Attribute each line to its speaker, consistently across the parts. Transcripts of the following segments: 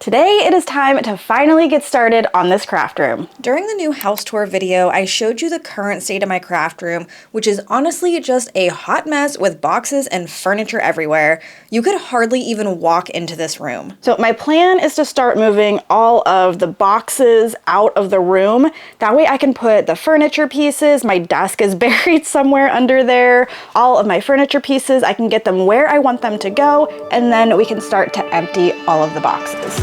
Speaker 1: Today it is time to finally get started on this craft room.
Speaker 2: During the new house tour video, I showed you the current state of my craft room, which is honestly just a hot mess with boxes and furniture everywhere. You could hardly even walk into this room.
Speaker 1: So my plan is to start moving all of the boxes out of the room. That way I can put the furniture pieces, my desk is buried somewhere under there, all of my furniture pieces, I can get them where I want them to go, and then we can start to empty all of the boxes.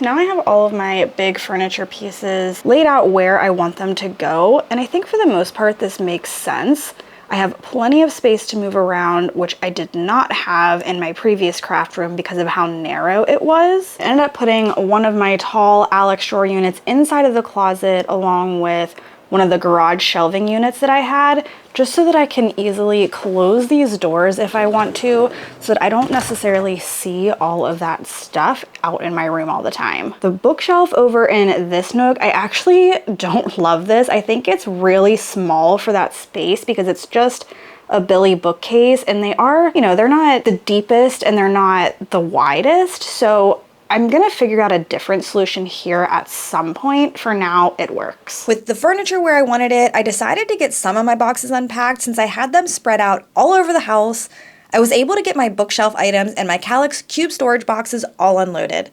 Speaker 1: Now I have all of my big furniture pieces laid out where I want them to go, and I think for the most part this makes sense. I have plenty of space to move around, which I did not have in my previous craft room because of how narrow it was. I ended up putting one of my tall Alex drawer units inside of the closet along with one of the garage shelving units that I had, just so that I can easily close these doors if I want to, so that I don't necessarily see all of that stuff out in my room all the time. The bookshelf over in this nook, I actually don't love this. I think it's really small for that space because it's just a Billy bookcase, and they are, they're not the deepest and they're not the widest, so I'm gonna figure out a different solution here at some point. For now, it works.
Speaker 2: With the furniture where I wanted it, I decided to get some of my boxes unpacked since I had them spread out all over the house. I was able to get my bookshelf items and my Kallax cube storage boxes all unloaded.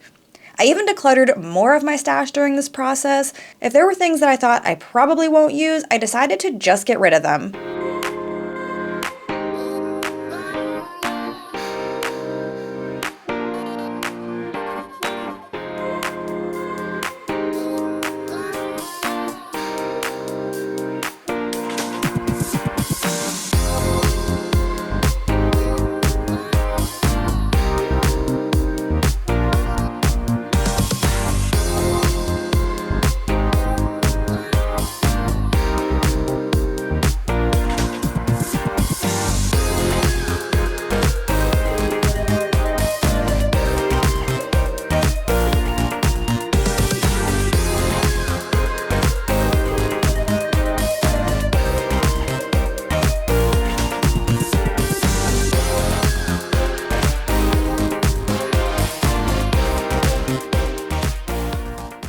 Speaker 2: I even decluttered more of my stash during this process. If there were things that I thought I probably won't use, I decided to just get rid of them.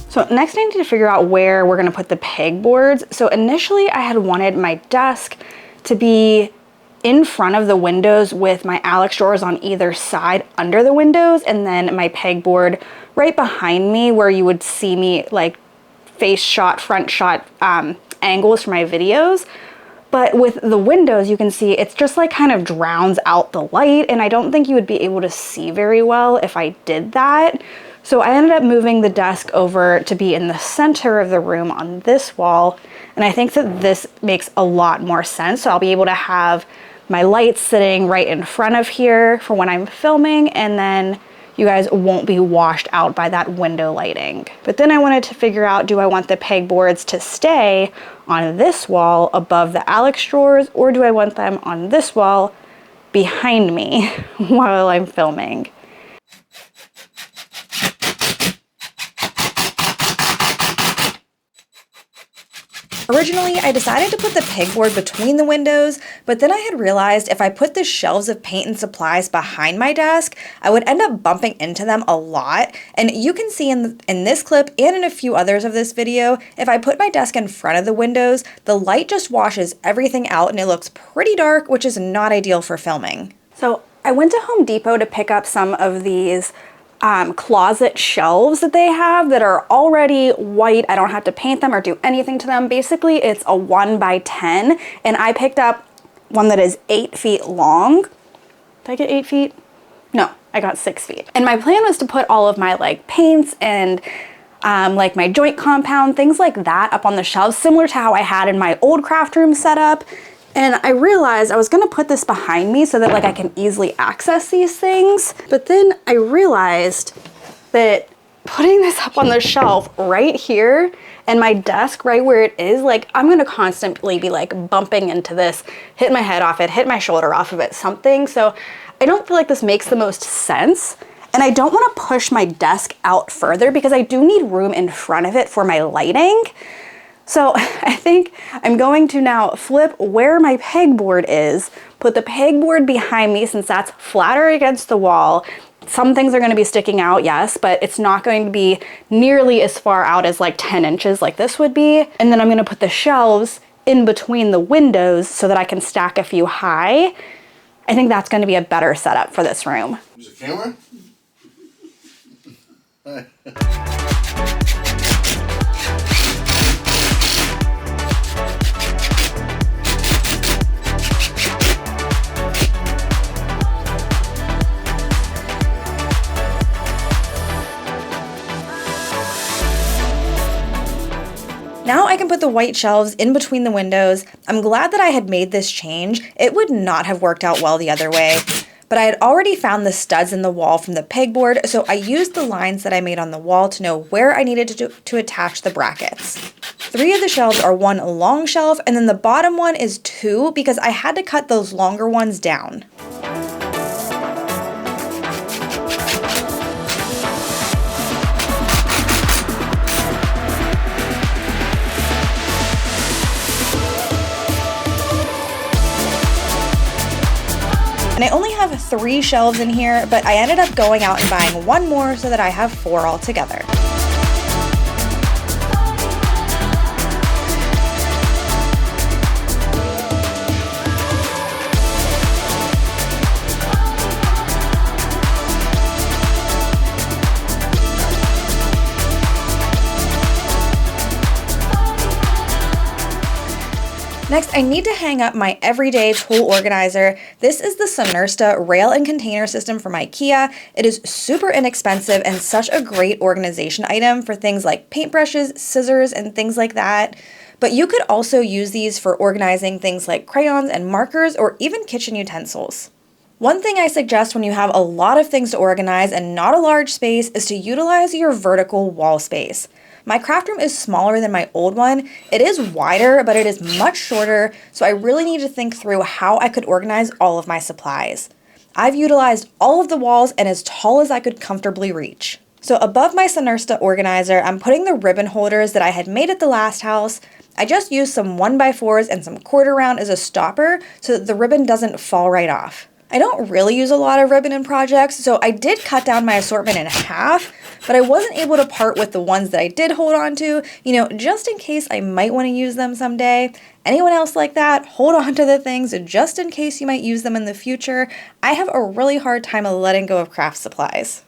Speaker 1: So next I need to figure out where we're gonna put the pegboards. So initially I had wanted my desk to be in front of the windows with my Alex drawers on either side under the windows, and then my pegboard right behind me where you would see me like face shot, front shot angles for my videos. But with the windows, you can see it's just like kind of drowns out the light, and I don't think you would be able to see very well if I did that. So I ended up moving the desk over to be in the center of the room on this wall, and I think that this makes a lot more sense. So I'll be able to have my lights sitting right in front of here for when I'm filming, and then you guys won't be washed out by that window lighting. But then I wanted to figure out, do I want the pegboards to stay on this wall above the Alex drawers, or do I want them on this wall behind me while I'm filming?
Speaker 2: Originally, I decided to put the pegboard between the windows, but then I had realized if I put the shelves of paint and supplies behind my desk, I would end up bumping into them a lot. And you can see in this clip and in a few others of this video, if I put my desk in front of the windows, the light just washes everything out and it looks pretty dark, which is not ideal for filming.
Speaker 1: So I went to Home Depot to pick up some of these closet shelves that they have that are already white. I don't have to paint them or do anything to them. Basically, it's a 1x10, and I picked up one that is 8 feet long. Did I get 8 feet? No, I got 6 feet. And my plan was to put all of my like paints and like my joint compound, things like that up on the shelves, similar to how I had in my old craft room setup. And I realized I was gonna put this behind me so that like I can easily access these things. But then I realized that putting this up on the shelf right here and my desk right where it is, like I'm gonna constantly be like bumping into this, hit my head off it, hit my shoulder off of it, something. So I don't feel like this makes the most sense. And I don't wanna push my desk out further because I do need room in front of it for my lighting. So I think I'm going to now flip where my pegboard is, put the pegboard behind me since that's flatter against the wall. Some things are going to be sticking out, yes, but it's not going to be nearly as far out as like 10 inches like this would be. And then I'm going to put the shelves in between the windows so that I can stack a few high. I think that's going to be a better setup for this room.
Speaker 3: Use a camera?
Speaker 2: Now I can put the white shelves in between the windows. I'm glad that I had made this change. It would not have worked out well the other way. But I had already found the studs in the wall from the pegboard, so I used the lines that I made on the wall to know where I needed to attach the brackets. 3 of the shelves are one long shelf, and then the bottom one is 2 because I had to cut those longer ones down. And I only have 3 shelves in here, but I ended up going out and buying 1 more so that I have 4 altogether. Next, I need to hang up my everyday tool organizer. This is the Sonursta rail and container system from IKEA. It is super inexpensive and such a great organization item for things like paintbrushes, scissors, and things like that. But you could also use these for organizing things like crayons and markers or even kitchen utensils. One thing I suggest when you have a lot of things to organize and not a large space is to utilize your vertical wall space. My craft room is smaller than my old one. It is wider, but it is much shorter, so I really need to think through how I could organize all of my supplies. I've utilized all of the walls and as tall as I could comfortably reach. So above my Sonursta organizer, I'm putting the ribbon holders that I had made at the last house. I just used some 1x4s and some quarter round as a stopper so that the ribbon doesn't fall right off. I don't really use a lot of ribbon in projects, so I did cut down my assortment in half, but I wasn't able to part with the ones that I did hold on to, just in case I might want to use them someday. Anyone else like that? Hold on to the things just in case you might use them in the future. I have a really hard time of letting go of craft supplies.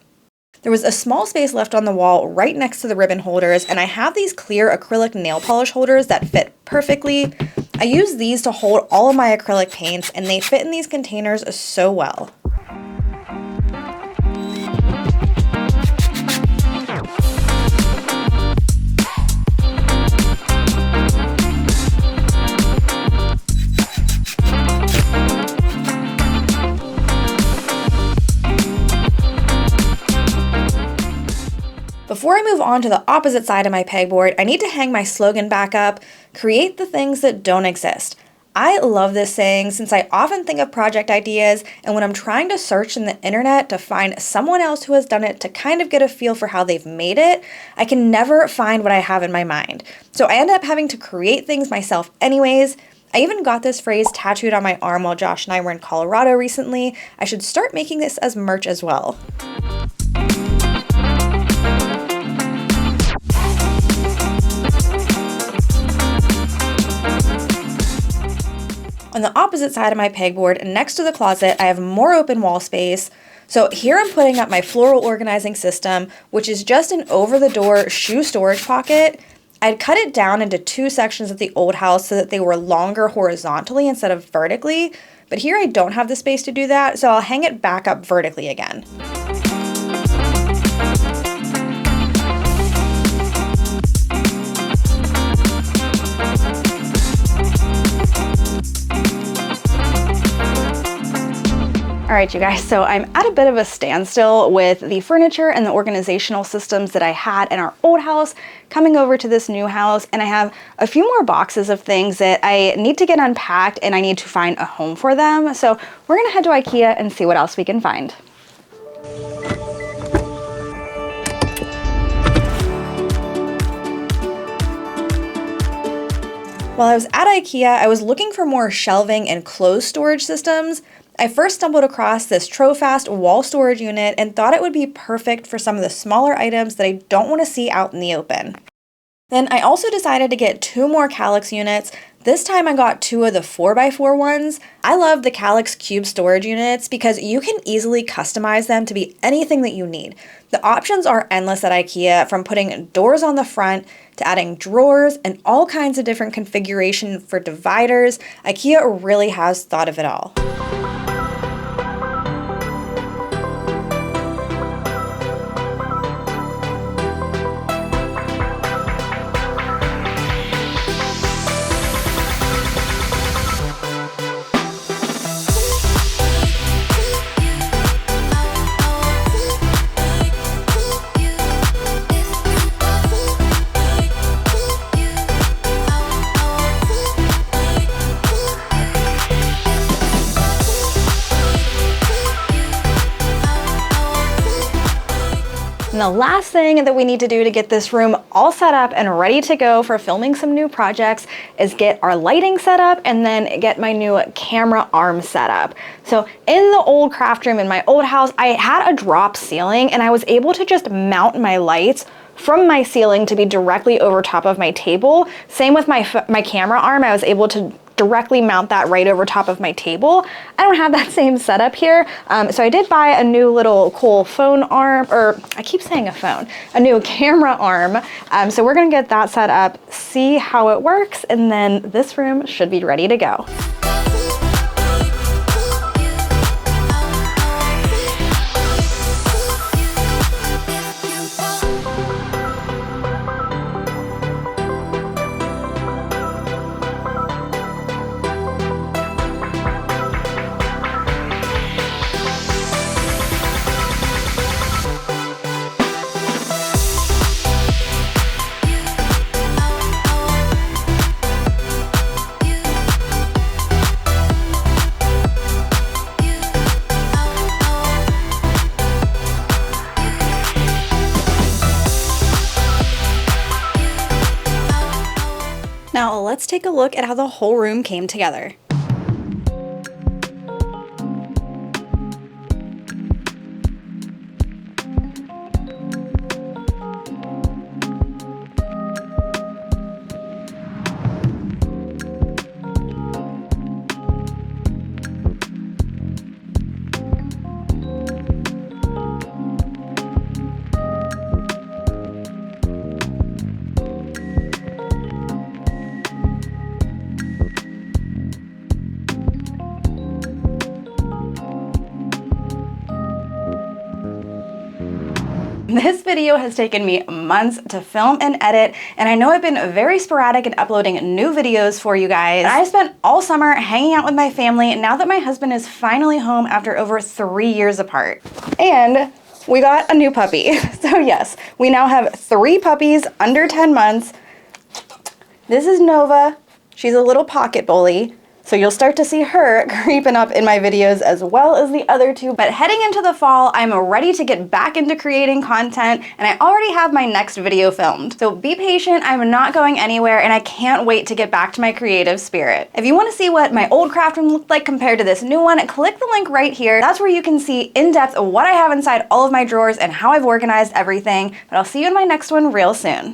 Speaker 2: There was a small space left on the wall right next to the ribbon holders, and I have these clear acrylic nail polish holders that fit perfectly. I use these to hold all of my acrylic paints, and they fit in these containers so well. Before I move on to the opposite side of my pegboard, I need to hang my slogan back up, create the things that don't exist. I love this saying since I often think of project ideas, and when I'm trying to search in the internet to find someone else who has done it to kind of get a feel for how they've made it, I can never find what I have in my mind. So I end up having to create things myself anyways. I even got this phrase tattooed on my arm while Josh and I were in Colorado recently. I should start making this as merch as well. On the opposite side of my pegboard, next to the closet, I have more open wall space. So here I'm putting up my floral organizing system, which is just an over-the-door shoe storage pocket. I'd cut it down into 2 sections of the old house so that they were longer horizontally instead of vertically, but here I don't have the space to do that, so I'll hang it back up vertically again.
Speaker 1: All right, you guys, so I'm at a bit of a standstill with the furniture and the organizational systems that I had in our old house coming over to this new house, and I have a few more boxes of things that I need to get unpacked and I need to find a home for them. So we're gonna head to IKEA and see what else we can find.
Speaker 2: While I was at IKEA, I was looking for more shelving and clothes storage systems. I first stumbled across this Trofast wall storage unit and thought it would be perfect for some of the smaller items that I don't want to see out in the open. Then I also decided to get 2 more Kallax units. This time I got 2 of the 4x4 ones. I love the Kallax cube storage units because you can easily customize them to be anything that you need. The options are endless at IKEA, from putting doors on the front to adding drawers and all kinds of different configuration for dividers. IKEA really has thought of it all.
Speaker 1: And the last thing that we need to do to get this room all set up and ready to go for filming some new projects is get our lighting set up and then get my new camera arm set up. So in the old craft room in my old house, I had a drop ceiling and I was able to just mount my lights from my ceiling to be directly over top of my table. Same with my camera arm, I was able to directly mount that right over top of my table. I don't have that same setup here, so I did buy a new little cool phone arm, or I keep saying a phone, a new camera arm. So we're gonna get that set up, see how it works, and then this room should be ready to go. Now let's take a look at how the whole room came together. This video has taken me months to film and edit, and I know I've been very sporadic in uploading new videos for you guys. I spent all summer hanging out with my family now that my husband is finally home after over 3 years apart. And we got a new puppy. So yes, we now have 3 puppies under 10 months. This is Nova. She's a little pocket bully. So you'll start to see her creeping up in my videos as well as the other 2. But heading into the fall, I'm ready to get back into creating content, and I already have my next video filmed. So be patient, I'm not going anywhere, and I can't wait to get back to my creative spirit. If you want to see what my old craft room looked like compared to this new one, click the link right here. That's where you can see in depth what I have inside all of my drawers and how I've organized everything. But I'll see you in my next one real soon.